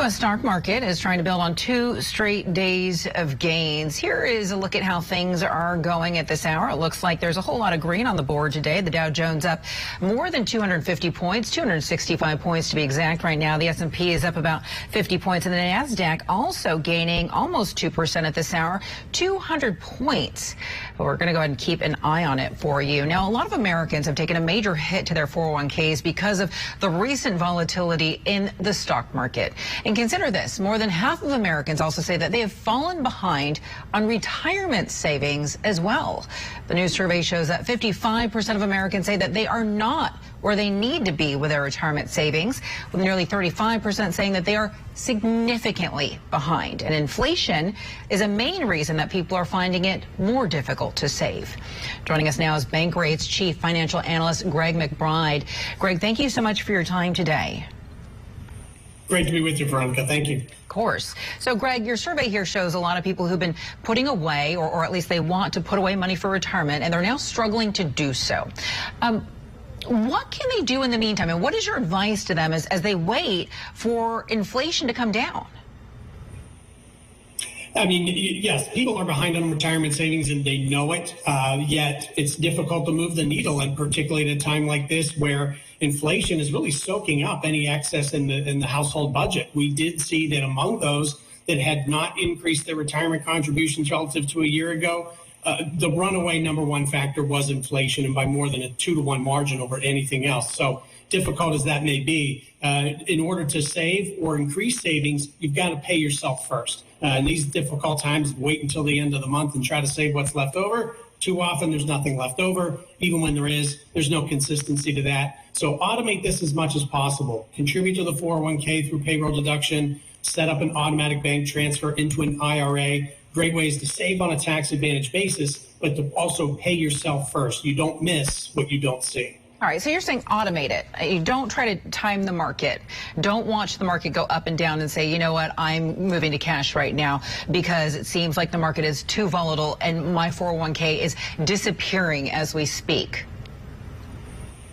U.S. stock market is trying to build on 2 straight days of gains. Here is a look at how things are going at this hour. It looks like there's a whole lot of green on the board today. The Dow Jones up more than 250 points, 265 points to be exact right now. The S&P is up about 50 points, and the NASDAQ also gaining almost 2% at this hour, 200 points. But we're going to go ahead and keep an eye on it for you. Now, a lot of Americans have taken a major hit to their 401ks because of the recent volatility in the stock market. And consider this, more than half of Americans also say that they have fallen behind on retirement savings as well. The new survey shows that 55% of Americans say that they are not where they need to be with their retirement savings, with nearly 35% saying that they are significantly behind. And inflation is a main reason that people are finding it more difficult to save. Joining us now is Bankrate's Chief Financial Analyst, Greg McBride. Greg, thank you so much for your time today. Great to be with you, Veronica. Thank you. Of course. So, Greg, your survey here shows a lot of people who've been putting away, or at least they want to put away money for retirement, and they're now struggling to do so. What can they do in the meantime, and what is your advice to them as they wait for inflation to come down? I mean, yes, people are behind on retirement savings and they know it, yet it's difficult to move the needle, and particularly at a time like this where inflation is really soaking up any excess in the household budget. We did see that among those that had not increased their retirement contributions relative to a year ago, the runaway number one factor was inflation, and by more than a 2-to-1 margin over anything else. So difficult as that may be, in order to save or increase savings, you've got to pay yourself first. In these difficult times, wait until the end of the month and try to save what's left over. Too often, there's nothing left over. Even when there is, there's no consistency to that. So automate this as much as possible. Contribute to the 401k through payroll deduction. Set up an automatic bank transfer into an IRA. Great ways to save on a tax advantage basis, but to also pay yourself first. You don't miss what you don't see. All right, so you're saying automate it. You don't try to time the market. Don't watch the market go up and down and say, you know what, I'm moving to cash right now because it seems like the market is too volatile and my 401k is disappearing as we speak.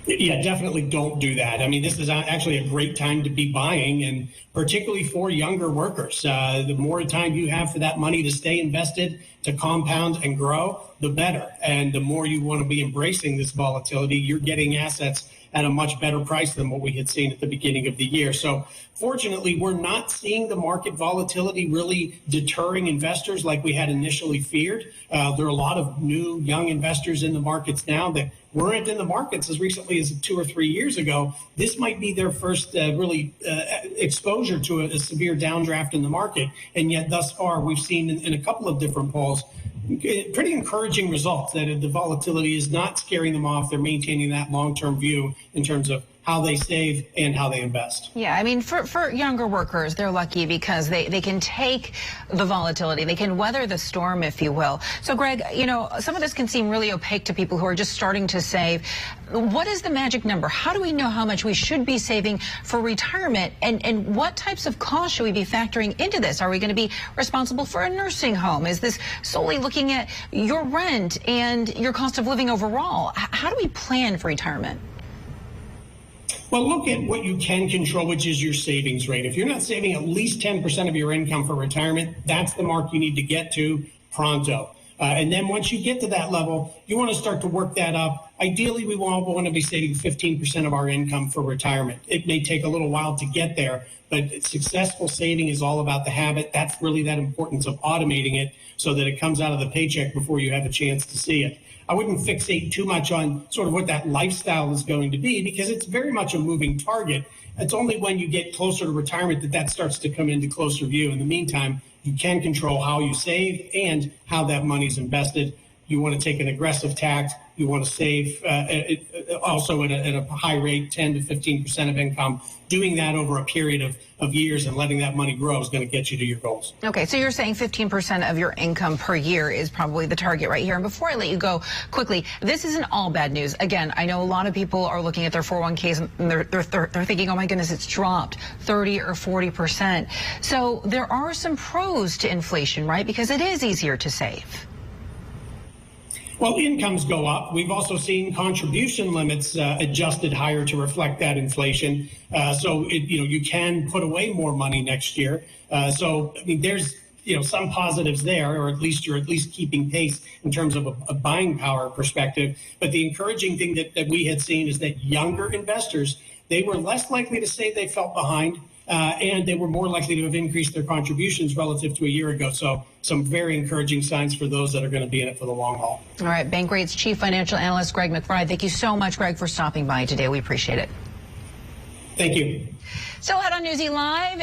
Yeah, definitely don't do that. I mean, this is actually a great time to be buying, and particularly for younger workers. The more time you have for that money to stay invested, to compound and grow, the better. And the more you want to be embracing this volatility, you're getting assets at a much better price than what we had seen at the beginning of the year. So fortunately, we're not seeing the market volatility really deterring investors like we had initially feared. There are a lot of new young investors in the markets now that weren't in the markets as recently as 2 or 3 years ago. This might be their first really exposure to a severe downdraft in the market. And yet thus far, we've seen in a couple of different polls pretty encouraging results that the volatility is not scaring them off. They're maintaining that long-term view in terms of how they save and how they invest. Yeah, I mean, for younger workers, they're lucky because they can take the volatility. They can weather the storm, if you will. So, Greg, you know, some of this can seem really opaque to people who are just starting to save. What is the magic number? How do we know how much we should be saving for retirement? And what types of costs should we be factoring into this? Are we going to be responsible for a nursing home? Is this solely looking at your rent and your cost of living overall? How do we plan for retirement? Well, look at what you can control, which is your savings rate. If you're not saving at least 10% of your income for retirement, that's the mark you need to get to pronto. And then once you get to that level, you want to start to work that up. Ideally, we want to be saving 15% of our income for retirement. It may take a little while to get there, but successful saving is all about the habit. That's really that importance of automating it so that it comes out of the paycheck before you have a chance to see it. I wouldn't fixate too much on sort of what that lifestyle is going to be because it's very much a moving target. It's only when you get closer to retirement that starts to come into closer view. In the meantime, you can control how you save and how that money is invested. You want to take an aggressive tact. You want to save also at a high rate, 10 to 15% of income. Doing that over a period of years and letting that money grow is going to get you to your goals. Okay, so you're saying 15% of your income per year is probably the target right here. And before I let you go quickly, this isn't all bad news. Again, I know a lot of people are looking at their 401ks and they're thinking, oh my goodness, it's dropped 30 or 40%. So there are some pros to inflation, right? Because it is easier to save. Well, incomes go up. We've also seen contribution limits adjusted higher to reflect that inflation. So you can put away more money next year. So I mean, there's some positives there, or at least you're keeping pace in terms of a buying power perspective. But the encouraging thing that we had seen is that younger investors, they were less likely to say they felt behind. And they were more likely to have increased their contributions relative to a year ago. So some very encouraging signs for those that are going to be in it for the long haul. All right. Bankrate's Chief Financial Analyst, Greg McBride. Thank you so much, Greg, for stopping by today. We appreciate it. Thank you. So head on Newsy Live.